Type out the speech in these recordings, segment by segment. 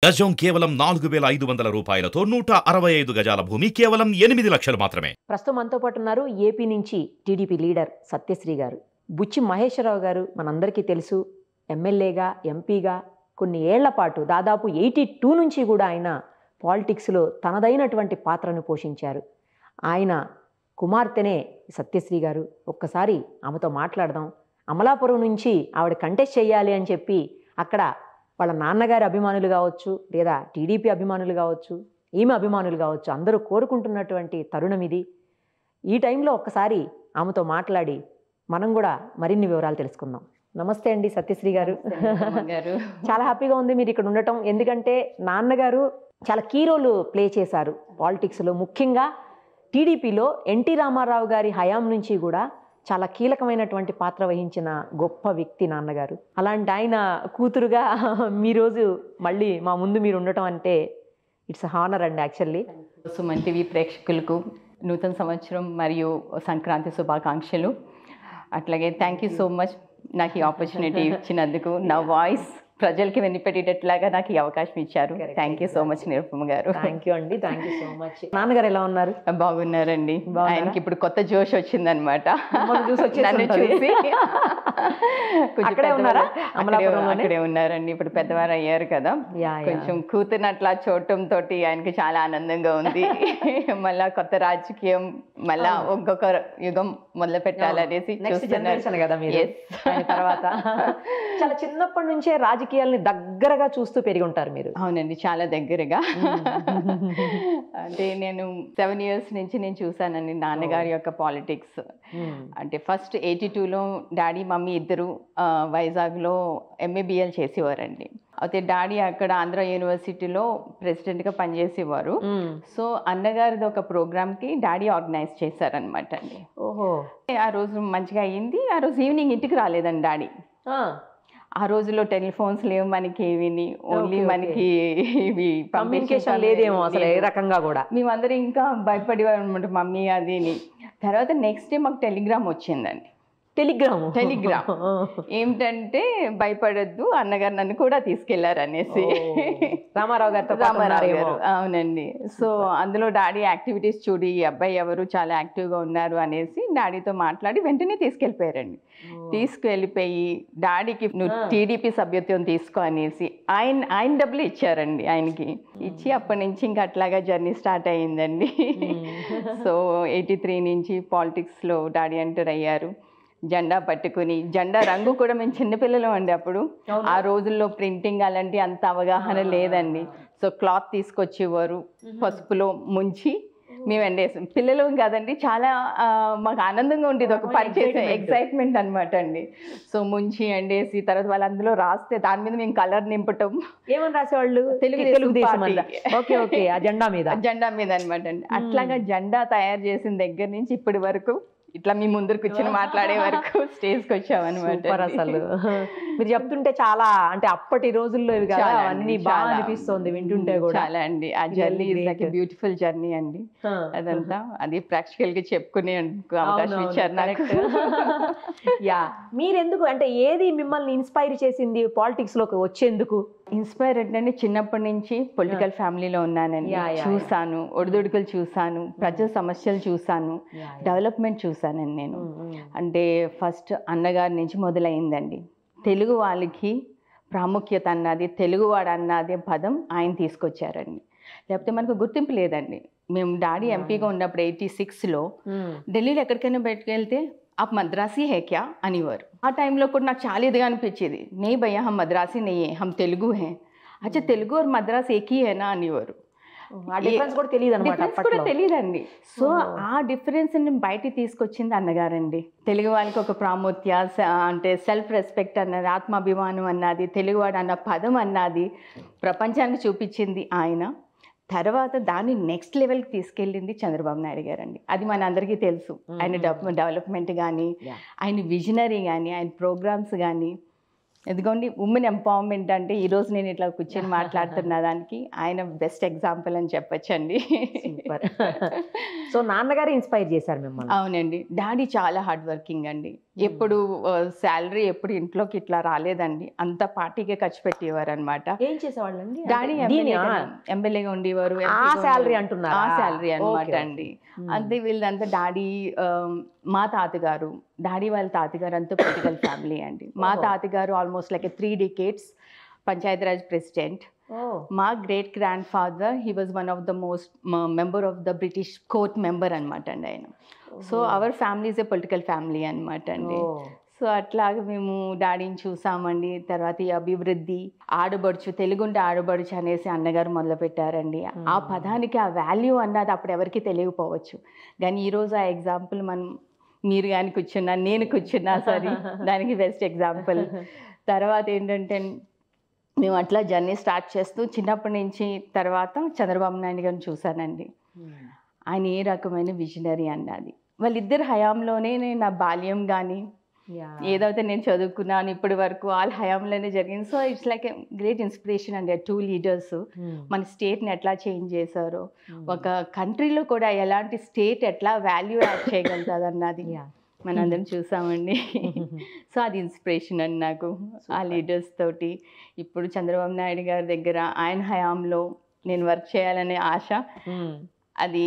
గజం కేవలం 4,500 రూపాయలతో 165 గజాల భూమి కేవలం 8 లక్షలు మాత్రమే. ప్రస్తుతం మనతో పాటు ఉన్నారు ఏపీ నుంచి టీడీపీ లీడర్ సత్యశ్రీ గారు. బుచ్చి మహేశ్వరరావు గారు మనందరికీ తెలుసు. ఎమ్మెల్యేగా, ఎంపీగా కొన్ని ఏళ్ల పాటు దాదాపు 82 నుంచి కూడా ఆయన పాలిటిక్స్లో తనదైనటువంటి పాత్రను పోషించారు. ఆయన కుమార్తెనే సత్యశ్రీ గారు. ఒక్కసారి ఆమెతో మాట్లాడదాం. అమలాపురం నుంచి ఆవిడ కంటెస్ట్ చేయాలి అని చెప్పి అక్కడ వాళ్ళ నాన్నగారి అభిమానులు కావచ్చు, లేదా టీడీపీ అభిమానులు కావచ్చు, ఈమె అభిమానులు కావచ్చు, అందరూ కోరుకుంటున్నటువంటి తరుణం ఇది. ఈ టైంలో ఒక్కసారి ఆమెతో మాట్లాడి మనం కూడా మరిన్ని వివరాలు తెలుసుకుందాం. నమస్తే అండి సత్యశ్రీ గారు. చాలా హ్యాపీగా ఉంది మీరు ఇక్కడ ఉండటం. ఎందుకంటే నాన్నగారు చాలా కీ రోల్ ప్లే చేశారు పాలిటిక్స్లో. ముఖ్యంగా టీడీపీలో ఎన్టీ రామారావు గారి హయాం నుంచి కూడా చాలా కీలకమైనటువంటి పాత్ర వహించిన గొప్ప వ్యక్తి నాన్నగారు. అలాంటి ఆయన కూతురుగా మీ రోజు మళ్ళీ మా ముందు మీరు ఉండటం అంటే ఇట్స్ హానర్ అండి యాక్చువల్లీ. సుమన్ టీవీ ప్రేక్షకులకు నూతన సంవత్సరం మరియు సంక్రాంతి శుభాకాంక్షలు. అట్లాగే థ్యాంక్ యూ సో మచ్ నాకు ఈ ఆపర్చునిటీ ఇచ్చినందుకు. నా వాయిస్ ప్రజలకి వినిపెట్టేటట్లాగా నాకు ఈ అవకాశం ఇచ్చారు. Thank you so much Nirupama గారు. థ్యాంక్ యూ అండి, థ్యాంక్ యూ సో మచ్. నాన్నగారు ఎలా ఉన్నారు? బాగున్నారండి. ఆయనకి ఇప్పుడు కొత్త జోష్ వచ్చిందనమాట. అక్కడే ఉన్నారా? అక్కడే ఉన్నారండి. ఇప్పుడు పెద్దవారు అయ్యారు కదా, కొంచెం కూతురు అట్లా చూడటం తోటి ఆయనకి చాలా ఆనందంగా ఉంది. మళ్ళా కొత్త రాజకీయం, మళ్ళా ఇంకొక యుగం మొదలు పెట్టాలనేసి జనరేషన్ కదా మీరు. తర్వాత చాలా చిన్నప్పటి నుంచే రాజకీయాల్ని దగ్గరగా చూస్తూ పెరిగి ఉంటారు మీరు. అవునండి, చాలా దగ్గరగా. అంటే నేను 7 years నుంచి నేను చూసానండి నాన్నగారి యొక్క పాలిటిక్స్. అంటే ఫస్ట్ 82లో డాడీ మమ్మీ ఇద్దరు వైజాగ్లో MABL చేసేవారండి. అయితే డాడీ అక్కడ ఆంధ్ర యూనివర్సిటీలో ప్రెసిడెంట్గా పనిచేసేవారు. సో అన్నగారిది ఒక ప్రోగ్రామ్కి డాడీ ఆర్గనైజ్ చేశారనమాట అండి. ఓహో. ఆ రోజు మంచిగా అయ్యింది. ఆ రోజు ఈవినింగ్ ఇంటికి రాలేదండి డాడీ. ఆ రోజులో టెలిఫోన్స్ లేవు మనకి, ఏవిని ఓన్లీ మనకి ఇవి కమ్యూనికేషన్ లేదేమో అసలు ఏ రకంగా కూడా. మేమందరం ఇంకా భయపడేవారు అనమాట మమ్మీ అదిని. తర్వాత నెక్స్ట్ డే మాకు టెలిగ్రామ్ వచ్చిందండి. టెలిగ్రామ్ ఏమిటంటే భయపడద్దు, అన్నగారు నన్ను కూడా తీసుకెళ్లారు అనేసి. రామారావు గారు. అవునండి. సో అందులో డాడీ యాక్టివిటీస్ చూడి ఈ అబ్బాయి ఎవరు చాలా యాక్టివ్గా ఉన్నారు అనేసి డాడీతో మాట్లాడి వెంటనే తీసుకెళ్ళిపోయారండి. తీసుకెళ్ళిపోయి డాడీకి నువ్వు టీడీపీ సభ్యత్వం తీసుకో అనేసి ఆయన డబ్బులు ఇచ్చారండి ఆయనకి. ఇచ్చి అప్పటి నుంచి ఇంకా అట్లాగా జర్నీ స్టార్ట్ అయ్యిందండి. సో 83 నుంచి పాలిటిక్స్లో డాడీ ఎంటర్ అయ్యారు. జెండా పట్టుకుని, జెండా రంగు కూడా మేము చిన్నపిల్లలు అండి అప్పుడు. ఆ రోజుల్లో ప్రింటింగ్ అలాంటి అంత అవగాహన లేదండి. సో క్లాత్ తీసుకొచ్చేవారు, పసుపులో ముంచి మేము ఎండేసాం. పిల్లలు కదండి, చాలా మాకు ఆనందంగా ఉండేది, ఒక పరిచయం ఎక్సైట్మెంట్ అనమాట అండి. సో ముంచి ఎండేసి తర్వాత వాళ్ళు అందులో రాస్తే దాని మీద మేము కలర్ నింపటం. ఏమని రాసేవాళ్ళు? తెలుగుదేశం జెండా మీద అనమాట అండి. అట్లాగా జెండా తయారు చేసిన దగ్గర నుంచి ఇప్పటి వరకు ఇట్లా మీ ముందరికి వచ్చి మాట్లాడే వరకు స్టేజ్కి వచ్చామన్నమాట. అసలు మీరు చెప్తుంటే చాలా, అంటే అప్పటి రోజుల్లో ఇవి కదా అవన్నీ బాగా అనిపిస్తుంది వింటుంటే కూడా. చాలా అండి. ఆ journey is like a beautiful journey అండి. అదంతా అది ప్రాక్టికల్ గా చెప్పుకునే అవకాశం ఇచ్చారు నాకు. యా, మీరెందుకు అంటే ఏది మిమ్మల్ని ఇన్స్పైర్ చేసింది పాలిటిక్స్ లోకి వచ్చేందుకు? ఇన్స్పైర్ అంటే చిన్నప్పటి నుంచి పొలిటికల్ ఫ్యామిలీలో ఉన్నానండి. చూసాను, ఒడిదుడుకులు చూసాను, ప్రజా సమస్యలు చూసాను, డెవలప్మెంట్ చూసానండి నేను. అంటే ఫస్ట్ అన్నగారి నుంచి మొదలైందండి. తెలుగు వాళ్ళకి ప్రాముఖ్యత అన్నది, తెలుగువాడు అన్నది పదం ఆయన తీసుకొచ్చారండి. లేకపోతే మనకు గుర్తింపు లేదండి. మేము డాడీ ఎంపీగా ఉన్నప్పుడు 86లో ఢిల్లీలో ఎక్కడికైనా బయటకు వెళ్తే आप मद्रासी है क्या అనేవారు. ఆ టైంలో కూడా నాకు చాలా ఇదిగా అనిపించేది. నే భయ్యా హమ్ మద్రాసీ నహీ హై, హమ్ తెలుగు హై. అచ్చా తెలుగు और మద్రాస్ ఏక్ హీ హై నా అనేవారు. డిఫరెన్స్ కూడా తెలియదు అనమాట. కూడా తెలియదండి. సో ఆ డిఫరెన్స్ బయటికి తీసుకొచ్చింది అన్నగారండి. తెలుగు వాళ్ళకి ఒక ప్రాముఖ్య, అంటే సెల్ఫ్ రెస్పెక్ట్ అన్నది, ఆత్మాభిమానం అన్నది, తెలుగువాడు అన్న పదం అన్నది ప్రపంచానికి చూపించింది ఆయన. తర్వాత దాన్ని నెక్స్ట్ లెవెల్కి తీసుకెళ్ళింది చంద్రబాబు నాయుడు గారండి. అది మన అందరికీ తెలుసు. ఆయన డెవలప్మెంట్ కానీ, ఆయన విజనరీ కానీ, ఆయన ప్రోగ్రామ్స్ కానీ. ఎందుకంటే ఉమెన్ ఎంపవర్మెంట్ అంటే ఈరోజు నేను ఇట్లా కూర్చొని మాట్లాడుతున్న దానికి ఆయన బెస్ట్ ఎగ్జాంపుల్ అని చెప్పొచ్చండి. సో నాన్నగారు ఇన్స్పైర్ చేశారు మిమ్మల్ని? అవునండి. డాడీ చాలా హార్డ్ వర్కింగ్ అండి. ఎప్పుడు శాలరీ ఎప్పుడు ఇంట్లోకి ఇట్లా రాలేదండి, అంత పార్టీకే ఖర్చు పెట్టేవారు అనమాట. ఏం చేసేవాళ్ళండి డాడీ ఎమ్మెల్యేగా ఉండేవారు, ఆ శాలరీ అంటున్నారు, ఆ శాలరీ అనమాట అండి. అంతే వీళ్ళంతా డాడీ మా తాతగారు, డాడీ వాళ్ళ తాతగారు అంతా పొలిటికల్ ఫ్యామిలీ అండి. మా తాతగారు almost like 3 decades Panchayati Raj president. మా great grand father he was one of the most member of the British court member అనమాట అండి ఆయన. So our family is a political family అనమాట అండి. సో అట్లాగా మేము డాడీని చూసామండి. తర్వాత ఈ అభివృద్ధి, ఆడబడుచు, తెలుగుంటే ఆడబడుచు అనేసి అన్నగారు మొదలుపెట్టారండి. ఆ పదానికి ఆ వాల్యూ అన్నది అప్పుడు ఎవరికి తెలియకపోవచ్చు, కానీ ఈరోజు ఆ ఎగ్జాంపుల్ మీరు కానీ కూర్చున్నా, నేను కూర్చున్నా సరే దానికి బెస్ట్ ఎగ్జాంపుల్. తర్వాత ఏంటంటే మేము అట్లా జర్నీ స్టార్ట్ చేస్తూ చిన్నప్పటి నుంచి తర్వాత చంద్రబాబు నాయుడు గారిని చూశానండి. ఆయన ఏ రకమైన విజనరీ అన్నది వాళ్ళిద్దరు హయాంలోనే నా బాల్యం కానీ ఏదైతే నేను చదువుకున్నాను ఇప్పటి వరకు వాళ్ళ హయాంలోనే జరిగింది. So it's like great inspiration అండి. 2 leaders మన స్టేట్ని ఎట్లా చేంజ్ చేశారో, ఒక కంట్రీలో కూడా ఎలాంటి స్టేట్ ఎట్లా వాల్యూ యాడ్ చేయగలుగుతుంది అన్నది మనందరం చూసామండి. సో అది ఇన్స్పిరేషన్ అండి నాకు ఆ లీడర్స్ తోటి. ఇప్పుడు చంద్రబాబు నాయుడు గారి దగ్గర ఆయన హయాంలో నేను వర్క్ చేయాలనే ఆశ, అది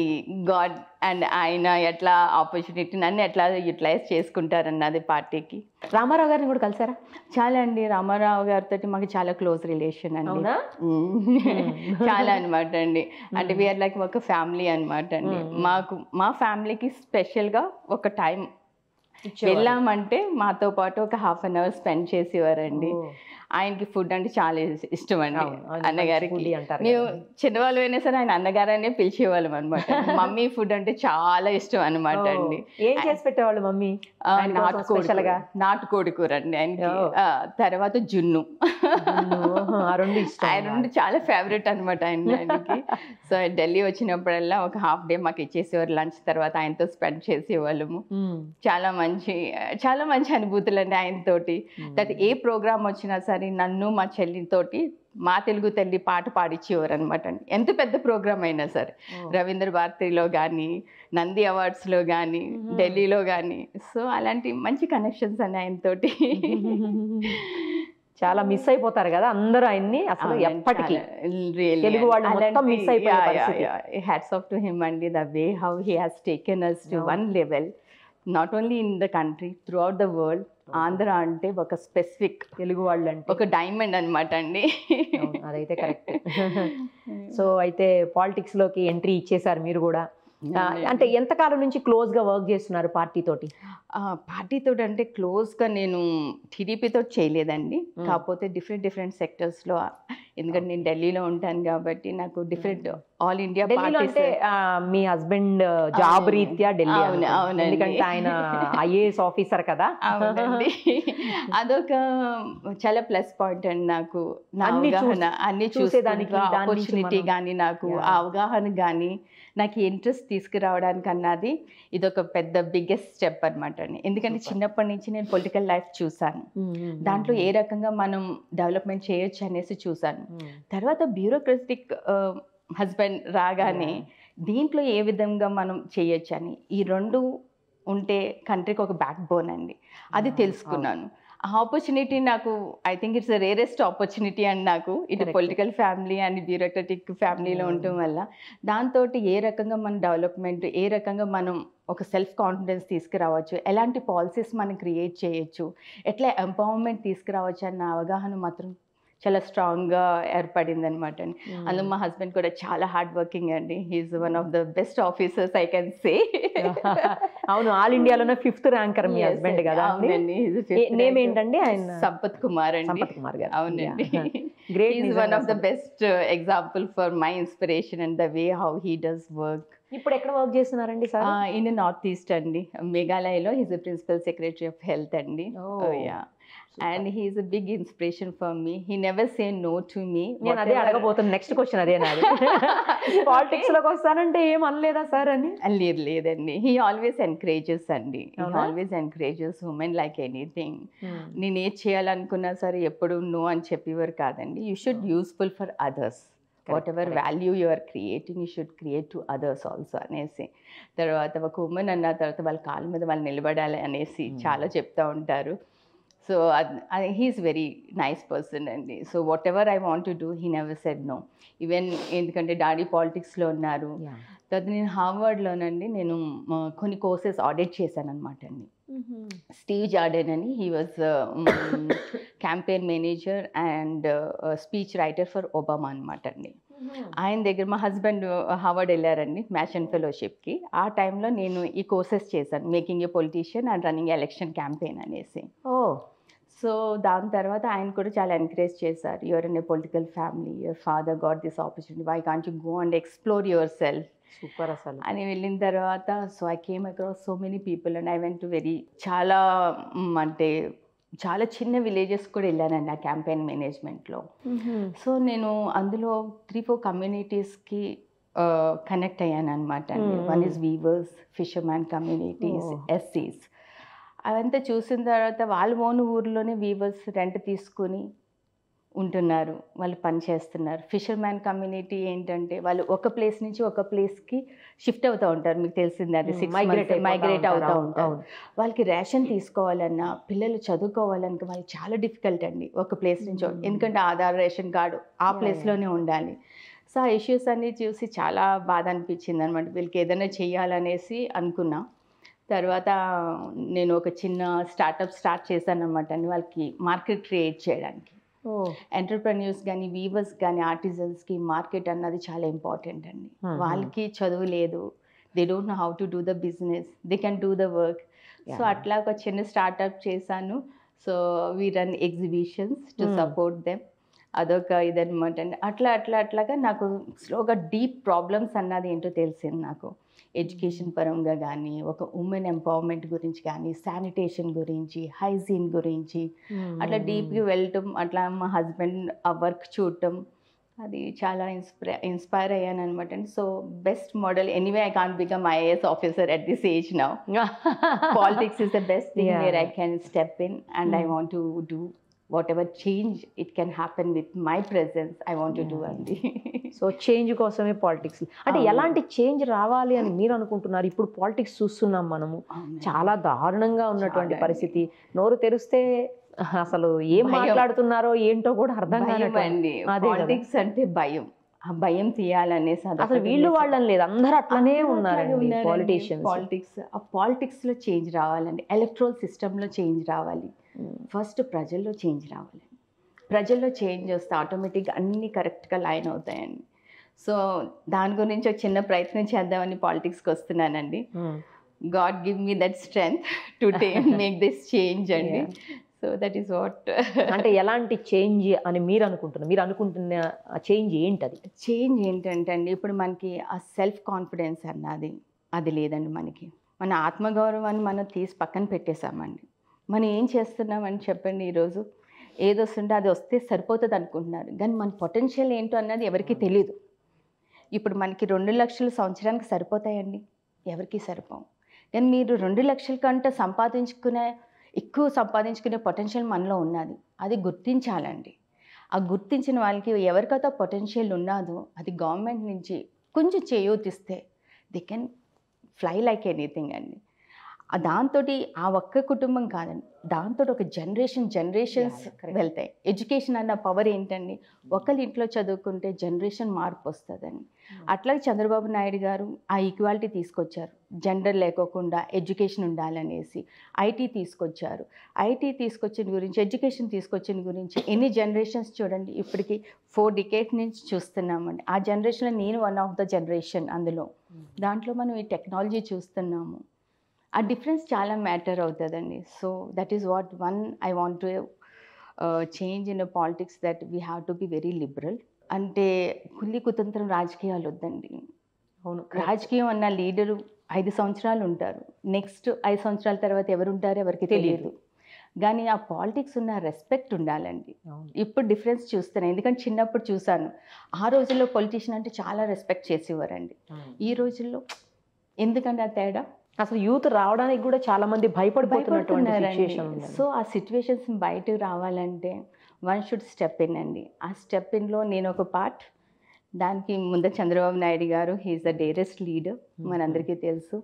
గాడ్ అండ్ ఆయన ఎట్లా ఆపర్చునిటీ నన్ను ఎట్లా యూటిలైజ్ చేసుకుంటారన్నది పార్టీకి. రామారావు గారిని కూడా కలిసారా? చాలా అండి, రామారావు గారితో మాకు చాలా క్లోజ్ రిలేషన్ అండి. చాలా అనమాట అండి. అంటే వీఆర్ లైక్ ఒక ఫ్యామిలీ అనమాట అండి. మా ఫ్యామిలీకి స్పెషల్గా ఒక టైం వెళ్ళామంటే మాతో పాటు ఒక 1/2 hour స్పెండ్ చేసేవారండి. ఆయనకి ఫుడ్ అంటే చాలా ఇష్టం అండి. అన్నగారికి మేము చిన్నవాళ్ళు అయినా సరే ఆయన అన్నగారనే పిలిచేవాళ్ళం అనమాట. మమ్మీ ఫుడ్ అంటే చాలా ఇష్టం అనమాట అండి. ఏం చేసి పెట్టేవాళ్ళు మమ్మీ? నాటుకోడి కూర అండి ఆయనకి. తర్వాత జున్ను, ఆ రెండు చాలా ఫేవరెట్ అనమాట ఆయనకి. సో ఢిల్లీ వచ్చినప్పుడల్లా ఒక 1/2 day మాకు ఇచ్చేసేవారు. లంచ్ తర్వాత ఆయనతో స్పెండ్ చేసేవాళ్ళము. చాలా మంచి అనుభూతులు అండి ఆయనతోటి. తర్వాత ఏ ప్రోగ్రామ్ వచ్చినా సరే నన్ను మా చెల్లితోటి మా తెలుగు తల్లి పాట పాడిచ్చేవారు అనమాట అండి. ఎంత పెద్ద ప్రోగ్రామ్ అయినా సరే, రవీంద్ర భారతిలో కానీ, నంది అవార్డ్స్లో కానీ, ఢిల్లీలో కానీ. సో అలాంటి మంచి కనెక్షన్స్ అండి ఆయనతోటి. చాలా మిస్ అయిపోతారు కదా అందరూ ఆయన్ని, అసలు ఎప్పటికీ తెలుగు వాళ్ళు మొత్తం మిస్ అయిపోయారు. హ్యాట్స్ ఆఫ్ టు హిమ్ అండి. The way how he has taken us to one level, not only in the country, through out the world. Andhra అంటే ఒక స్పెసిఫిక్ తెలుగు వాళ్ళు అంటే ఒక డైమండ్ అనమాట అండి. అదైతే కరెక్ట్. సో అయితే పాలిటిక్స్ లోకి ఎంట్రీ ఇచ్చేసారు మీరు కూడా. అంటే ఎంతకాలం నుంచి క్లోజ్ గా వర్క్ చేస్తున్నారు పార్టీతోటి? పార్టీతో అంటే క్లోజ్గా నేను టీడీపీతో చేయలేదండి. కాకపోతే డిఫరెంట్ సెక్టర్స్లో, ఎందుకంటే నేను ఢిల్లీలో ఉంటాను కాబట్టి నాకు డిఫరెంట్ ఆల్ ఇండియా పార్టీస్. మీ హస్బెండ్ జాబ్ రీత్యా ఢిల్లీ? అవును, ఎందుకంటే ఆయన ఐఏఎస్ ఆఫీసర్ కదా. అవునండి. అదొక చాలా ప్లస్ పాయింట్ అండి నాకు. అన్ని చూసేదానికి ఆపర్చునిటీ కానీ, నాకు ఆ అవగాహన కానీ, నాకు ఇంట్రెస్ట్ తీసుకురావడానికి అన్నది ఇదొక పెద్ద బిగ్గెస్ట్ స్టెప్ అనమాట అండి. ఎందుకంటే చిన్నప్పటి నుంచి నేను పొలిటికల్ లైఫ్ చూసాను, దాంట్లో ఏ రకంగా మనం డెవలప్మెంట్ చేయొచ్చు అనేసి చూసాను. తర్వాత బ్యూరోక్రటిక్ హస్బెండ్ రాగానే దీంట్లో ఏ విధంగా మనం చేయొచ్చు అని, ఈ 2 ఉంటే కంట్రీకి ఒక బ్యాక్ బోన్ అండి, అది తెలుసుకున్నాను. ఆ ఆపర్చునిటీ నాకు I think it's the rarest opportunity and నాకు ఇటు పొలిటికల్ ఫ్యామిలీ అండ్ బ్యూరోక్రటిక్ ఫ్యామిలీలో ఉండటం వల్ల దాంతో ఏ రకంగా మన డెవలప్మెంట్, ఏ రకంగా మనం ఒక సెల్ఫ్ కాన్ఫిడెన్స్ తీసుకురావచ్చు, ఎలాంటి పాలసీస్ మనం క్రియేట్ చేయొచ్చు, ఎట్లా ఎంపవర్మెంట్ తీసుకురావచ్చు అన్న అవగాహన మాత్రం చాలా స్ట్రాంగ్గా ఏర్పడింది అనమాట అండి. అందులో మా హస్బెండ్ కూడా చాలా హార్డ్ వర్కింగ్ అండి. He's one of the best officers I can say. అవును, ఆల్ ఇండియాలోనే 5th ర్యాంకర్ మీ హస్బెండ్ కదా. నేమ్ ఏంటండి ఆయన? సంపత్ కుమార్ అండి. సంపత్ కుమార్ గారు. అవునండి. Great. He's one of the best example for my inspiration and the way how he does work. ఇప్పుడు ఎక్కడ వర్క్ చేస్తున్నారండి సార్? ఇన్ నార్త్ ఈస్ట్ అండి, మేఘాలయలో. He's principal secretary of health అండి. And he is a big inspiration for me. He never say no to me. నేను అదే అడగబోతున్నా, next question అదే నాది. పాలిటిక్స్ లోకి వస్తానంటే ఏం అనలేదా సార్ అని? లేదండి. హీ ఆల్వేస్ ఎంకరేజెస్ అండి. He always encourages women like anything. నేను ఏది చేయాలనుకున్నా సరే ఎప్పుడు నో అని చెప్పేవారు కాదండి. You should useful for others. Whatever value you are creating you should create to others also అనేసి. తర్వాత ఒక ఉమెన్ అన్న తర్వాత వాళ్ళ కాళ్ళ మీద వాళ్ళు నిలబడాలి అనేసి చాలా చెప్తూ ఉంటారు. So he's very nice person అండి. So whatever I want to do he never said no. Even ఎందుకంటే డాడీ పాలిటిక్స్లో ఉన్నారు. తర్వాత నేను హార్వర్డ్లోనండి నేను కొన్ని కోర్సెస్ ఆడిట్ చేశాను అనమాట అండి. స్టీవ్ జార్డెన్ అని he was campaign manager and speech writer for Obama అనమాట అండి. ఆయన దగ్గర మా హస్బెండ్ హార్వర్డ్ వెళ్ళారండి మ్యాషన్ ఫెలోషిప్కి. ఆ టైంలో నేను ఈ కోర్సెస్ చేశాను, making a politician and running election campaign అనేసి. సో దాని తర్వాత ఆయన కూడా చాలా ఎంకరేజ్ చేశారు. You're in a political family, your father got this opportunity, why can't you go and explore yourself super అసలు అని వెళ్ళిన తర్వాత so I came across so many people and I went to very చాలా అంటే చాలా చిన్న villages కూడా వెళ్ళానండి ఆ క్యాంపెయిన్ మేనేజ్మెంట్లో. సో నేను అందులో 3-4 కమ్యూనిటీస్కి కనెక్ట్ అయ్యాను అనమాట అండి. One is weavers, fisherman communities, ఎస్సీస్. అవంతా చూసిన తర్వాత వాళ్ళ ఓన్ ఊర్లోనే వీవర్స్ రెంట్ తీసుకుని ఉంటున్నారు, వాళ్ళు పని చేస్తున్నారు. ఫిషర్మ్యాన్ కమ్యూనిటీ ఏంటంటే వాళ్ళు ఒక ప్లేస్ నుంచి ఒక ప్లేస్కి షిఫ్ట్ అవుతూ ఉంటారు, మీకు తెలిసిందే అది, మైగ్రేట్ అవుతూ ఉంటారు. వాళ్ళకి రేషన్ తీసుకోవాలన్నా, పిల్లలు చదువుకోవాలన్నా వాళ్ళకి చాలా డిఫికల్ట్ అండి ఒక ప్లేస్ నుంచి, ఎందుకంటే ఆధార్ రేషన్ కార్డు ఆ ప్లేస్లోనే ఉండాలి. సో ఆ ఇష్యూస్ అన్నీ చూసి చాలా బాధ అనిపించింది అనమాట. వీళ్ళకి ఏదైనా చేయాలనేసి అనుకున్నా. తర్వాత నేను ఒక చిన్న స్టార్ట్ చేశాను అనమాట అండి, వాళ్ళకి మార్కెట్ క్రియేట్ చేయడానికి. ఎంటర్ప్రెన్యూర్స్ కానీ, వీవర్స్ కానీ, ఆర్టిజన్స్కి మార్కెట్ అన్నది చాలా ఇంపార్టెంట్ అండి. వాళ్ళకి చదువు లేదు, they don't know how to do the business, they can do the work. So అట్లా ఒక చిన్న స్టార్ట్అప్ చేశాను. So we run exhibitions to support them. అదొక ఇదనమాట అండి. అట్లాగా నాకు స్లోగా డీప్ ప్రాబ్లమ్స్ అన్నది ఏంటో తెలిసింది నాకు. ఎడ్యుకేషన్ పరంగా కానీ, ఒక ఉమెన్ ఎంపవర్మెంట్ గురించి కానీ, శానిటేషన్ గురించి, హైజీన్ గురించి అట్లా డీప్గా వెళ్ళటం, అట్లా మా హస్బెండ్ ఆ వర్క్ చూడటం, అది చాలా ఇన్స్పైర్ అయ్యాను అనమాట అండి. So best model, anyway I can't become IAS officer at this age now. Politics is the best thing where I can step in and I want to do whatever change it can happen with my presence, I want to do అండి. So change కోసమే politics. అంటే ఎలాంటి change రావాలి అని మీరు అనుకుంటున్నారు? ఇప్పుడు politics చూస్తున్నాం మనము, చాలా దారుణంగా ఉన్నటువంటి పరిస్థితి. నోరు తెరిస్తే అసలు ఏం మాట్లాడుతున్నారో ఏంటో కూడా అర్థం కాదండి. పాలిటిక్స్ అంటే భయం, ఆ భయం తీయాలనేసి అసలు వీళ్ళు వాళ్ళని లేదు, అందరూ అట్లనే ఉన్నారండి పాలిటిషియన్స్. పాలిటిక్స్లో చేంజ్ రావాలండి, ఎలక్ట్రల్ సిస్టంలో చేంజ్ రావాలి. ఫస్ట్ ప్రజల్లో చేంజ్ రావాలండి. ప్రజల్లో చేంజ్ వస్తే ఆటోమేటిక్గా అన్నీ కరెక్ట్గా లైన్ అవుతాయండి. సో దాని గురించి ఒక చిన్న ప్రయత్నం చేద్దామని పాలిటిక్స్కి వస్తున్నానండి. God give me that strength to make this change అండి. So that is what. అంటే ఎలాంటి చేంజ్ అని మీరు అనుకుంటున్నారు? మీరు అనుకుంటున్న చేంజ్ ఏంటది? చేంజ్ ఏంటంటే అండి, ఇప్పుడు మనకి ఆ సెల్ఫ్ కాన్ఫిడెన్స్ అన్నది అది లేదండి. మనకి మన ఆత్మగౌరవాన్ని మనం తీసి పక్కన పెట్టేశామండి. మనం ఏం చేస్తున్నామని చెప్పండి, ఈరోజు ఏదొస్తుంటే అది వస్తే సరిపోతుంది అనుకుంటున్నారు, కానీ మన పొటెన్షియల్ ఏంటో అన్నది ఎవరికి తెలియదు. ఇప్పుడు మనకి 2 లక్షలు సంవత్సరానికి సరిపోతాయండి, ఎవరికి సరిపోవు. కానీ మీరు 2 లక్షల కంటే ఎక్కువ సంపాదించుకునే పొటెన్షియల్ మనలో ఉన్నది, అది గుర్తించాలండి. ఆ గుర్తించిన వాళ్ళకి ఎవరికైతే పొటెన్షియల్ ఉన్నదో అది గవర్నమెంట్ నుంచి కొంచెం చేయూతిస్తే they can fly like anything అండి. దాంతో ఆ ఒక్క కుటుంబం కాదండి, దాంతో ఒక జనరేషన్స్ వెళ్తాయి. ఎడ్యుకేషన్ అన్న పవర్ ఏంటండి, ఒకరి ఇంట్లో చదువుకుంటే జనరేషన్ మార్పు వస్తుందండి. అట్లాగే చంద్రబాబు నాయుడు గారు ఆ ఈక్వాలిటీ తీసుకొచ్చారు, జెండర్ లేకోకుండా ఎడ్యుకేషన్ ఉండాలనేసి ఐటీ తీసుకొచ్చారు. ఐటీ తీసుకొచ్చిన గురించి, ఎడ్యుకేషన్ తీసుకొచ్చిన గురించి ఎన్ని జనరేషన్స్ చూడండి, ఇప్పటికి 4 decades నుంచి చూస్తున్నామండి. ఆ జనరేషన్లో నేను వన్ ఆఫ్ ద జనరేషన్. దాంట్లో మనం ఈ టెక్నాలజీ చూస్తున్నాము. ఆ డిఫరెన్స్ చాలా మ్యాటర్ అవుతుందండి. So that is what I want to change in politics, that we have to be very liberal. అంటే కుల్లి కుతంత్రం రాజకీయాలు వద్దండి. అవును, రాజకీయం అన్న లీడరు 5 సంవత్సరాలు ఉంటారు, నెక్స్ట్ 5 సంవత్సరాల తర్వాత ఎవరు ఉంటారో ఎవరికి తెలియదు. కానీ ఆ పాలిటిక్స్ ఉన్న రెస్పెక్ట్ ఉండాలండి. ఇప్పుడు డిఫరెన్స్ చూస్తున్నాను, ఎందుకంటే చిన్నప్పుడు చూశాను. ఆ రోజుల్లో పొలిటీషియన్ అంటే చాలా రెస్పెక్ట్ చేసేవారండి. ఈ రోజుల్లో ఎందుకంటే ఆ తేడా? అసలు యూత్ రావడానికి కూడా చాలా మంది భయపడిపోతున్నటువంటి సిచ్యువేషన్ ఉంది. సో ఆ సిచ్యువేషన్స్ బయటకు రావాలంటే వన్ షుడ్ స్టెప్ ఇన్ అండి. ఆ స్టెప్ ఇన్లో నేను ఒక పార్ట్, దానికి ముందు చంద్రబాబు నాయుడు గారు హీఈస్ ద డేరెస్ట్ లీడర్, మనందరికీ తెలుసు.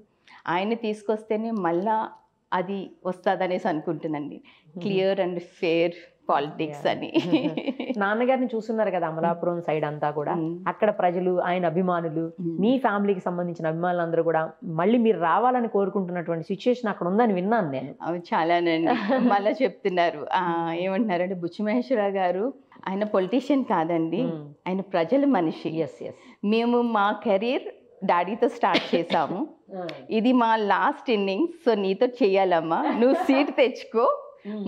ఆయన తీసుకొస్తేనే మళ్ళా అది వస్తుందనేసి అనుకుంటున్నానండి. క్లియర్ అండ్ ఫేర్ పాలిటిక్స్ అని. నాన్నగారిని చూస్తున్నారు కదా అమలాపురం సైడ్ అంతా కూడా, అక్కడ ప్రజలు, ఆయన అభిమానులు, మీ ఫ్యామిలీకి సంబంధించిన అభిమానులు అందరూ కూడా మళ్ళీ మీరు రావాలని కోరుకుంటున్నటువంటి సిచ్యుయేషన్ అక్కడ ఉందని విన్నాను నేను. అవి చాలానండి. మళ్ళీ చెప్తున్నారు, ఏమంటున్నారంటే బుచ్చి మహేశ్వరరావు గారు ఆయన పొలిటీషియన్ కాదండి, ఆయన ప్రజల మనిషి. మేము మా కెరీర్ డాడీతో స్టార్ట్ చేసాము, ఇది మా లాస్ట్ ఇన్నింగ్స్, సో నీతో చెయ్యాలమ్మా, నువ్వు సీట్ తెచ్చుకో,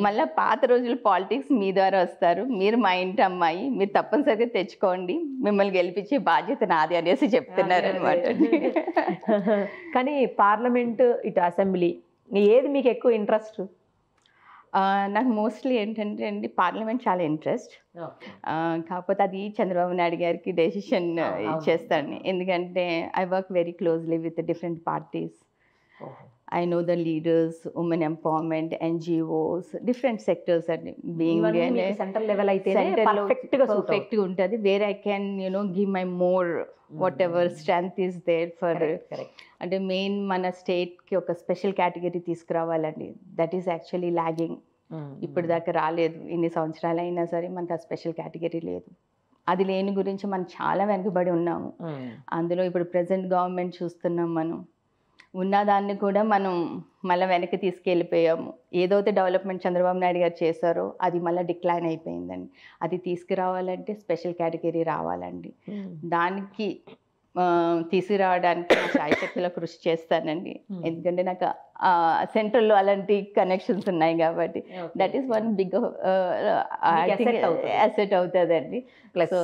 మళ్ళీ పాత రోజులు పాలిటిక్స్ మీ ద్వారా వస్తారు, మీరు మా ఇంటి అమ్మాయి, మీరు తప్పనిసరిగా తెచ్చుకోండి, మిమ్మల్ని గెలిపించే బాధ్యత నాది అనేసి చెప్తున్నారు అనమాట. కానీ పార్లమెంట్ ఇటు అసెంబ్లీ ఏది మీకు ఎక్కువ ఇంట్రెస్ట్? నాకు మోస్ట్లీ ఏంటంటే అండి పార్లమెంట్ చాలా ఇంట్రెస్ట్. కాకపోతే అది చంద్రబాబు నాయుడు గారికి డెసిషన్ ఇచ్చేస్తాను, ఎందుకంటే I work very closely with different parties. I know the leaders, women empowerment, NGOs, different sectors are being central level అయితే perfect ఉంటుంది, where I can give my more whatever strength is there for. అంటే main మన స్టేట్కి ఒక special category తీసుకురావాలండి, that is actually lagging. ఇప్పుడు దాకా రాలేదు, ఇన్ని సంవత్సరాలు అయినా సరే మనకు ఆ స్పెషల్ కేటగిరీ లేదు. అది లేని గురించి మనం చాలా వెనుకబడి ఉన్నాము. అందులో ఇప్పుడు ప్రజెంట్ గవర్నమెంట్ చూస్తున్నాం, మనం ఉన్నదాన్ని కూడా మనం మళ్ళీ వెనక్కి తీసుకెళ్ళిపోయాము. ఏదైతే డెవలప్మెంట్ చంద్రబాబు నాయుడు గారు చేశారో అది మళ్ళీ డిక్లైన్ అయిపోయిందండి. అది తీసుకురావాలంటే స్పెషల్ కేటగిరీ రావాలండి. దానికి తీసుకురావడానికి నా శాయశక్తిలో కృషి చేస్తానండి, ఎందుకంటే నాకు సెంట్రల్లో అలాంటి కనెక్షన్స్ ఉన్నాయి కాబట్టి. That is one big asset అవుతుందండి. So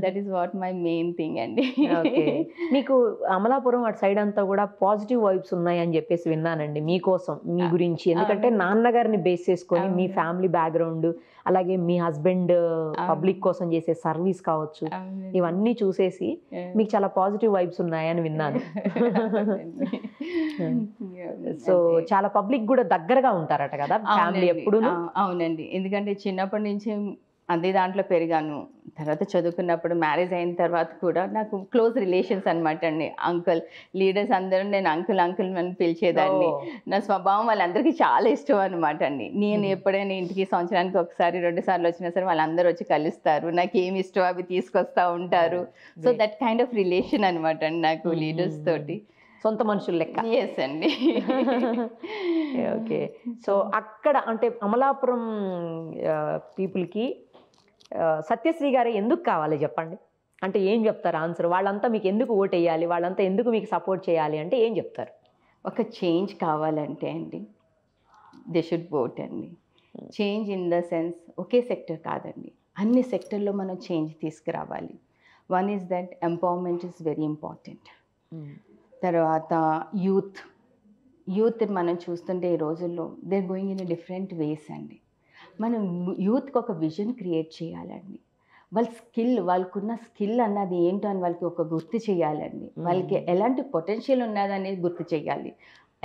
that is what my main thing అండి. మీకు అమలాపురం అటు సైడ్ అంతా కూడా పాజిటివ్ వైబ్స్ ఉన్నాయి అని చెప్పేసి విన్నానండి మీకోసం, మీ గురించి. ఎందుకంటే నాన్నగారిని బేస్ చేసుకొని మీ ఫ్యామిలీ బ్యాక్గ్రౌండ్, అలాగే మీ హస్బెండ్ పబ్లిక్ కోసం చేసే సర్వీస్ కావచ్చు, ఇవన్నీ చూసేసి మీకు చాలా పాజిటివ్ వైబ్స్ ఉన్నాయని విన్నాను. సో చాలా పబ్లిక్ కూడా దగ్గరగా ఉంటారట కదా ఫ్యామిలీ ఎప్పుడు? అవునండి, ఎందుకంటే చిన్నప్పటి నుంచి అదే దాంట్లో పెరిగాను. తర్వాత చదువుకున్నప్పుడు, మ్యారేజ్ అయిన తర్వాత కూడా నాకు క్లోజ్ రిలేషన్స్ అనమాట అండి. అంకుల్ లీడర్స్ అందరూ నేను అంకుల్ అంకుల్ అని పిలిచేదాన్ని. నా స్వభావం వాళ్ళందరికీ చాలా ఇష్టం అనమాట అండి. నేను ఎప్పుడైనా ఇంటికి సంవత్సరానికి ఒకసారి 2 సార్లు వచ్చినా సరే వాళ్ళందరూ వచ్చి కలుస్తారు, నాకు ఏమి ఇష్టం అవి తీసుకొస్తా ఉంటారు. So that kind of relation అనమాట అండి నాకు లీడర్స్ తోటి, సొంత మనుషులు లెక్క. ఎస్ అండి. ఓకే. సో అక్కడ అంటే అమలాపురం పీపుల్కి సత్యశ్రీ గారు ఎందుకు కావాలి చెప్పండి? అంటే ఏం చెప్తారు ఆన్సర్? వాళ్ళంతా మీకు ఎందుకు ఓట్ వేయాలి, వాళ్ళంతా ఎందుకు మీకు సపోర్ట్ చేయాలి అంటే ఏం చెప్తారు? ఒక చేంజ్ కావాలంటే అండి దే షుడ్ ఓట్ అండి. Change in the sense okay sector కాదండి, అన్ని సెక్టర్లో మనం చేంజ్ తీసుకురావాలి. One is that empowerment is very important. తర్వాత యూత్ మనం చూస్తుంటే ఈ రోజుల్లో they going in different ways అండి. మనం యూత్కి ఒక విజన్ క్రియేట్ చేయాలండి. వాళ్ళకున్న స్కిల్ అన్నది ఏంటో అని వాళ్ళకి ఒక గుర్తు చేయాలండి. వాళ్ళకి ఎలాంటి పొటెన్షియల్ ఉన్నదనేది గుర్తు చేయాలి,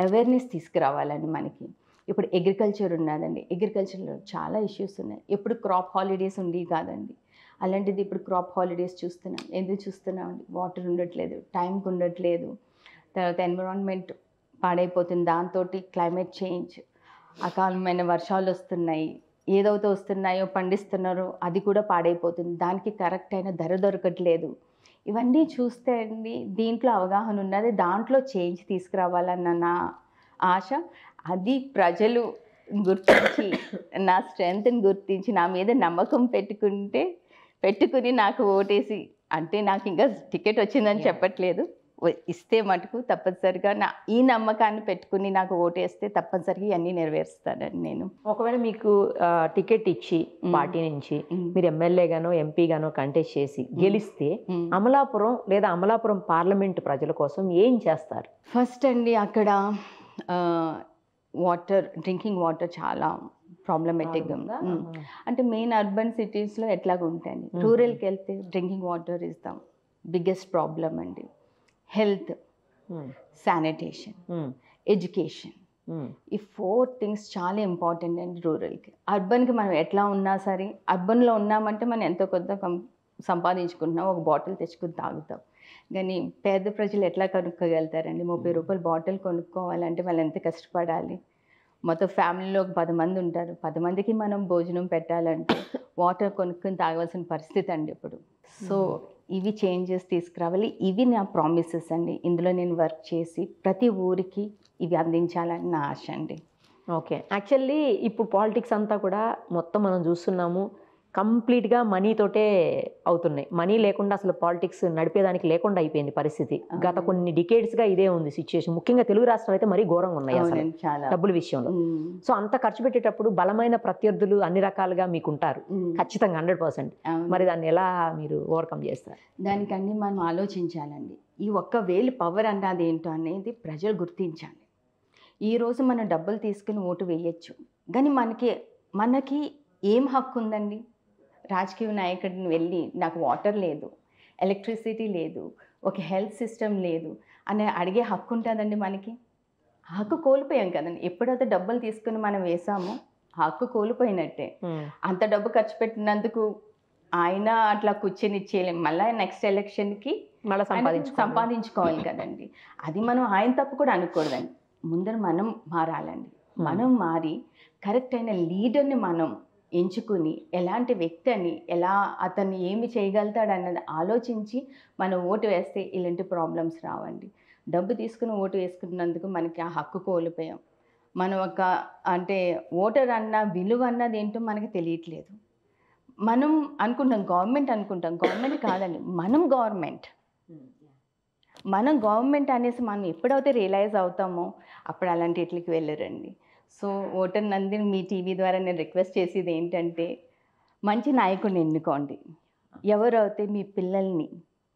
అవేర్నెస్ తీసుకురావాలండి. మనకి ఇప్పుడు అగ్రికల్చర్ ఉన్నదండి, అగ్రికల్చర్లో చాలా ఇష్యూస్ ఉన్నాయి. ఎప్పుడు క్రాప్ హాలిడేస్ ఉండేవి కాదండి, అలాంటిది ఇప్పుడు క్రాప్ హాలిడేస్ చూస్తున్నాం. ఎందుకు చూస్తున్నామండి? వాటర్ ఉండట్లేదు, టైంకి ఉండట్లేదు. తర్వాత ఎన్విరాన్మెంట్ పాడైపోతుంది, దాంతో క్లైమేట్ చేంజ్, అకాలమైన వర్షాలు వస్తున్నాయి, ఏదైతే వస్తున్నాయో పండిస్తున్నారో అది కూడా పాడైపోతుంది, దానికి కరెక్ట్ అయిన ధర దొరకట్లేదు. ఇవన్నీ చూస్తే అండి దీంట్లో అవగాహన ఉన్నది, దాంట్లో చేంజ్ తీసుకురావాలన్న నా ఆశ. అది ప్రజలు గుర్తించి, నా స్ట్రెంగ్త్ని గుర్తించి, నా మీద నమ్మకం పెట్టుకుని నాకు ఓటేసి, అంటే నాకు ఇంకా టికెట్ వచ్చిందని చెప్పట్లేదు, ఇస్తే మటుకు తప్పనిసరిగా ఈ నమ్మకాన్ని పెట్టుకుని నాకు ఓటేస్తే తప్పనిసరిగా ఇవన్నీ నెరవేరుస్తానండి నేను. ఒకవేళ మీకు టికెట్ ఇచ్చి పార్టీ నుంచి మీరు ఎమ్మెల్యేగానో ఎంపీగానో కంటెస్ట్ చేసి గెలిస్తే అమలాపురం లేదా అమలాపురం పార్లమెంట్ ప్రజల కోసం ఏం చేస్తారు? ఫస్ట్ అండి అక్కడ డ్రింకింగ్ వాటర్ చాలా ప్రాబ్లమేటిక్గా ఉంది. అంటే మెయిన్ అర్బన్ సిటీస్లో ఎట్లాగా ఉంటాయండి, రూరల్కి వెళ్తే drinking water is the biggest problem అండి. హెల్త్, శానిటేషన్, ఎడ్యుకేషన్, ఈ 4 థింగ్స్ చాలా ఇంపార్టెంట్ అండి రూరల్కి. అర్బన్కి మనం ఎట్లా ఉన్నా సరే, అర్బన్లో ఉన్నామంటే మనం ఎంతో కొంత సంపాదించుకుంటున్నాం, ఒక బాటిల్ తెచ్చుకుని తాగుతాం. కానీ పేద ప్రజలు ఎట్లా కొనుక్కోగలుగుతారండి? 30 రూపాయల బాటిల్ కొనుక్కోవాలంటే వాళ్ళు ఎంత కష్టపడాలి? మొత్తం ఫ్యామిలీలో ఒక 10 మంది ఉంటారు. 10 మందికి మనం భోజనం పెట్టాలంటే వాటర్ కొనుక్కొని తాగవలసిన పరిస్థితి అండి ఇప్పుడు. సో ఇవి చేంజెస్ తీసుకురావాలి. ఇవి నా ప్రామిసెస్ అండి. ఇందులో నేను వర్క్ చేసి ప్రతి ఊరికి ఇవి అందించాలని నా ఆశ అండి. ఓకే. యాక్చువల్లీ ఇప్పుడు పాలిటిక్స్ అంతా కూడా మొత్తం మనం చూస్తున్నాము, కంప్లీట్గా మనీతోటే అవుతున్నాయి. మనీ లేకుండా అసలు పాలిటిక్స్ నడిపేదానికి లేకుండా అయిపోయింది పరిస్థితి. గత కొన్ని డికేడ్స్గా ఇదే ఉంది సిచ్యుయేషన్. ముఖ్యంగా తెలుగు రాష్ట్రాలు అయితే మరీ ఘోరంగా ఉన్నాయి అసలు అవునండి, చాలా. డబ్బుల విషయంలో. సో అంత ఖర్చు పెట్టేటప్పుడు బలమైన ప్రత్యర్థులు అన్ని రకాలుగా మీకు ఉంటారు ఖచ్చితంగా 100%. మరి దాన్ని ఎలా మీరు ఓవర్కమ్ చేస్తారు? దానికన్నీ మనం ఆలోచించాలండి. ఈ ఒక్క వేలు పవర్ అన్నది ఏంటో అనేది ప్రజలు గుర్తించాలి. ఈరోజు మనం డబ్బులు తీసుకుని ఓటు వేయచ్చు, కానీ మనకి ఏం హక్కు ఉందండి? రాజకీయ నాయకుడిని వెళ్ళి నాకు వాటర్ లేదు, ఎలక్ట్రిసిటీ లేదు, ఒక హెల్త్ సిస్టమ్ లేదు అని అడిగే హక్కు ఉంటుందండి మనకి? హక్కు కోల్పోయాం కదండి. ఎప్పుడైతే డబ్బులు తీసుకుని మనం వేసామో హక్కు కోల్పోయినట్టే. అంత డబ్బు ఖర్చు పెట్టినందుకు ఆయన అట్లా కూర్చొని ఇచ్చేయలేం. మళ్ళీ నెక్స్ట్ ఎలక్షన్కి మళ్ళీ సంపాదించుకోవాలి కదండి. అది మనం ఆయన తప్పు కూడా అనకూడదండి. ముందర మనం మారాలండి. మనం మారి కరెక్ట్ అయిన లీడర్ని మనం ఎంచుకుని ఎలాంటి వ్యక్తి అని, ఎలా అతన్ని ఏమి చేయగలుగుతాడు అన్నది ఆలోచించి మనం ఓటు వేస్తే ఇలాంటి ప్రాబ్లమ్స్ రావండి. డబ్బు తీసుకుని ఓటు వేసుకున్నందుకు మనకి ఆ హక్కు కోల్పోయాం. మనం అంటే ఓటర్ అన్న విలువ అన్నది ఏంటో మనకి తెలియట్లేదు. మనం అనుకుంటాం గవర్నమెంట్ కాదండి, మనం గవర్నమెంట్ అనేసి మనం ఎప్పుడైతే రియలైజ్ అవుతామో అప్పుడు అలాంటి ఇట్లకి వెళ్ళరండి. సో ఓటర్ నందిని మీ టీవీ ద్వారా నేను రిక్వెస్ట్ చేసేది ఏంటంటే, మంచి నాయకుడిని ఎన్నుకోండి. ఎవరైతే మీ పిల్లల్ని,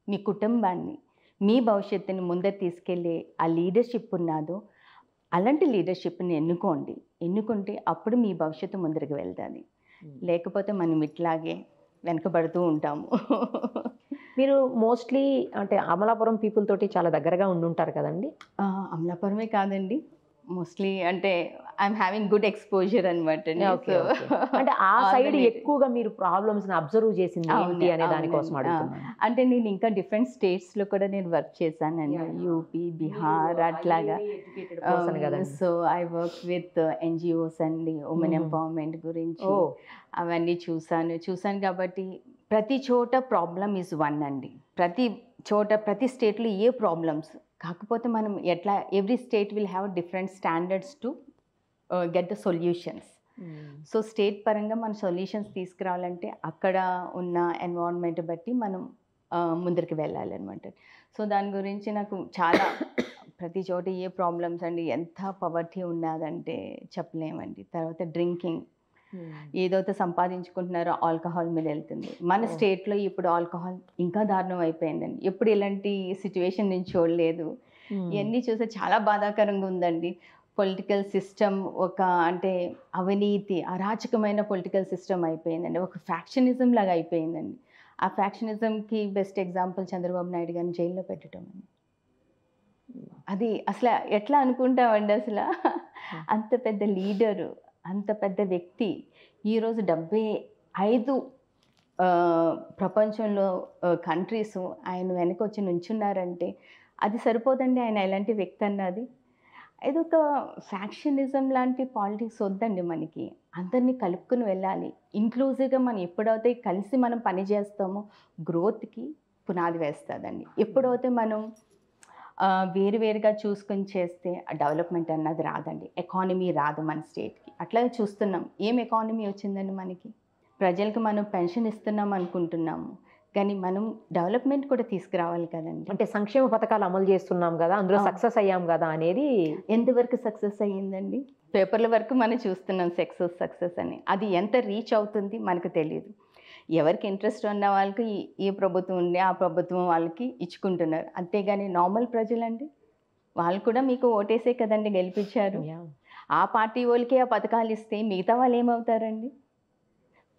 మీ కుటుంబాన్ని, మీ భవిష్యత్తుని ముందర తీసుకెళ్ళే ఆ లీడర్షిప్ ఉన్నదో అలాంటి లీడర్షిప్ని ఎన్నుకుంటే అప్పుడు మీ భవిష్యత్తు ముందరికి వెళ్తుంది. లేకపోతే మనం ఇట్లాగే వెనకబడుతూ ఉంటాము. మీరు మోస్ట్లీ అంటే అమలాపురం పీపుల్ తోటి చాలా దగ్గరగా ఉండుంటారు కదండి? అమలాపురమే కాదండి, మోస్ట్లీ అంటే ఐఎమ్ హ్యావింగ్ గుడ్ ఎక్స్పోజర్ అనమాట. అంటే ఆ సైడ్ ఎక్కువగా మీరు ప్రాబ్లమ్స్ అబ్జర్వ్ చేసింది ఏంటి అనే దానికోసం అడుగుతున్నాను. అంటే నేను ఇంకా డిఫరెంట్ స్టేట్స్లో కూడా నేను వర్క్ చేశానండి, యూపీ, బీహార్ అట్లాగా. So I work with NGOs అండి, ఉమెన్ ఎంపవర్మెంట్ గురించి అవన్నీ చూశాను కాబట్టి ప్రతి చోట ప్రాబ్లమ్ ఈజ్ వన్ అండి. ప్రతి స్టేట్లో ఏ ప్రాబ్లమ్స్ కాకపోతే మనం ఎట్లా every state will have different standards to get the solutions. So state పరంగా మన సొల్యూషన్స్ తీసుకురావాలంటే అక్కడ ఉన్న ఎన్వైరన్మెంట్ బట్టి మనం ముందరికి వెళ్ళాలన్నమాట. సో దాని గురించి నాకు చాలా ప్రతి చోట ఏ ప్రాబ్లమ్స్ అండి, ఎంత పవర్టీ ఉన్నదంటే చెప్పలేమండి. తర్వాత డ్రింకింగ్, ఏదైతే సంపాదించుకుంటున్నారో ఆల్కహాల్ మీద వెళ్తుంది. మన స్టేట్లో ఇప్పుడు ఆల్కహాల్ ఇంకా దారుణం అయిపోయిందండి. ఎప్పుడు ఇలాంటి సిచ్యువేషన్ నేను చూడలేదు. ఇవన్నీ చూస్తే చాలా బాధాకరంగా ఉందండి. పొలిటికల్ సిస్టమ్ అంటే అవినీతి, అరాచకమైన పొలిటికల్ సిస్టమ్ అయిపోయిందండి. ఒక ఫ్యాక్షనిజం లాగా అయిపోయిందండి. ఆ ఫ్యాక్షనిజంకి బెస్ట్ ఎగ్జాంపుల్ చంద్రబాబు నాయుడు గారిని జైల్లో పెట్టడం అండి. అది అసలు ఎట్లా అనుకుంటామండి? అసలు అంత పెద్ద లీడరు, అంత పెద్ద వ్యక్తి ఈరోజు 75 ప్రపంచంలో కంట్రీస్ ఆయన వెనక వచ్చి నుంచున్నారంటే అది సరిపోదండి. ఆయన ఎలాంటి వ్యక్తి అన్నది ఇదొక ఫ్యాక్షనిజం లాంటి పాలిటిక్స్ వద్దండి. మనకి అందరినీ కలుపుకుని వెళ్ళాలి. ఇంక్లూజివ్గా మనం ఎప్పుడైతే కలిసి మనం పని చేస్తామో గ్రోత్కి పునాది వేస్తుందండి. ఎప్పుడైతే మనం వేరువేరుగా చూసుకొని చేస్తే డెవలప్మెంట్ అన్నది రాదండి. ఎకానమీ రాదు మన స్టేట్కి. అట్లాగే చూస్తున్నాం. ఏం ఎకానమీ వచ్చిందండి మనకి? ప్రజలకు మనం పెన్షన్ ఇస్తున్నాం అనుకుంటున్నాము, కానీ మనం డెవలప్మెంట్ కూడా తీసుకురావాలి కదండి. అంటే సంక్షేమ పథకాలు అమలు చేస్తున్నాం కదా, అందులో సక్సెస్ అయ్యాం కదా అనేది ఎంతవరకు సక్సెస్ అయ్యిందండి? పేపర్ల వరకు మనం చూస్తున్నాం సక్సెస్ అని. అది ఎంత రీచ్ అవుతుంది మనకు తెలియదు. ఎవరికి ఇంట్రెస్ట్ ఉన్న వాళ్ళకి ఏ ప్రభుత్వం ఉండే ఆ ప్రభుత్వం వాళ్ళకి ఇచ్చుకుంటున్నారు. అంతేగాని నార్మల్ ప్రజలండి, వాళ్ళు కూడా మీకు ఓటేసే కదండి గెలిపించారు. ఆ పార్టీ వాళ్ళకి ఆ పథకాలు ఇస్తే మిగతా వాళ్ళు ఏమవుతారండి?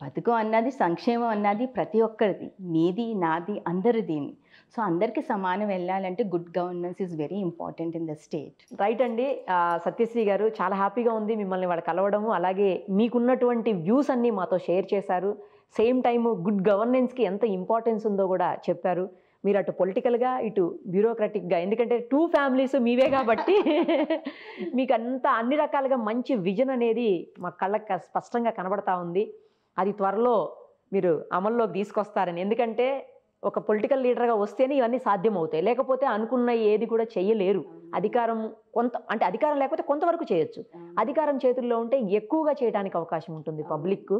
పథకం అన్నది, సంక్షేమం అన్నది ప్రతి ఒక్కరిది, నీది నాది అందరిదీని. సో అందరికీ సమానం వెళ్ళాలంటే good governance is very important in the state. Right అండి. సత్యశ్రీ గారు, చాలా హ్యాపీగా ఉంది మిమ్మల్ని వాళ్ళు కలవడము. అలాగే మీకున్నటువంటి వ్యూస్ అన్నీ మాతో షేర్ చేశారు. సేమ్ టైము గుడ్ గవర్నెన్స్కి ఎంత ఇంపార్టెన్స్ ఉందో కూడా చెప్పారు. మీరు అటు పొలిటికల్గా ఇటు బ్యూరోక్రటిక్గా, ఎందుకంటే 2 ఫ్యామిలీస్ మీవే కాబట్టి మీకు అంత అన్ని రకాలుగా మంచి విజన్ అనేది మా కళ్ళకి స్పష్టంగా కనబడతా ఉంది. అది త్వరలో మీరు అమల్లోకి తీసుకొస్తారని. ఎందుకంటే ఒక పొలిటికల్ లీడర్గా వస్తేనే ఇవన్నీ సాధ్యం అవుతాయి, లేకపోతే అనుకున్న ఏది కూడా చెయ్యలేరు. అధికారం అంటే అధికారం లేకపోతే కొంతవరకు చేయొచ్చు, అధికారం చేతుల్లో ఉంటే ఎక్కువగా చేయడానికి అవకాశం ఉంటుంది పబ్లిక్.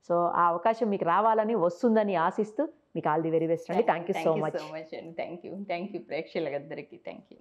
సో ఆ అవకాశం మీకు రావాలని, వస్తుందని ఆశిస్తూ మీకు ఆల్ ది వెరీ బెస్ట్ అండి. Thank you so much. Thank you ప్రేక్షకులందరికీ థ్యాంక్ యూ.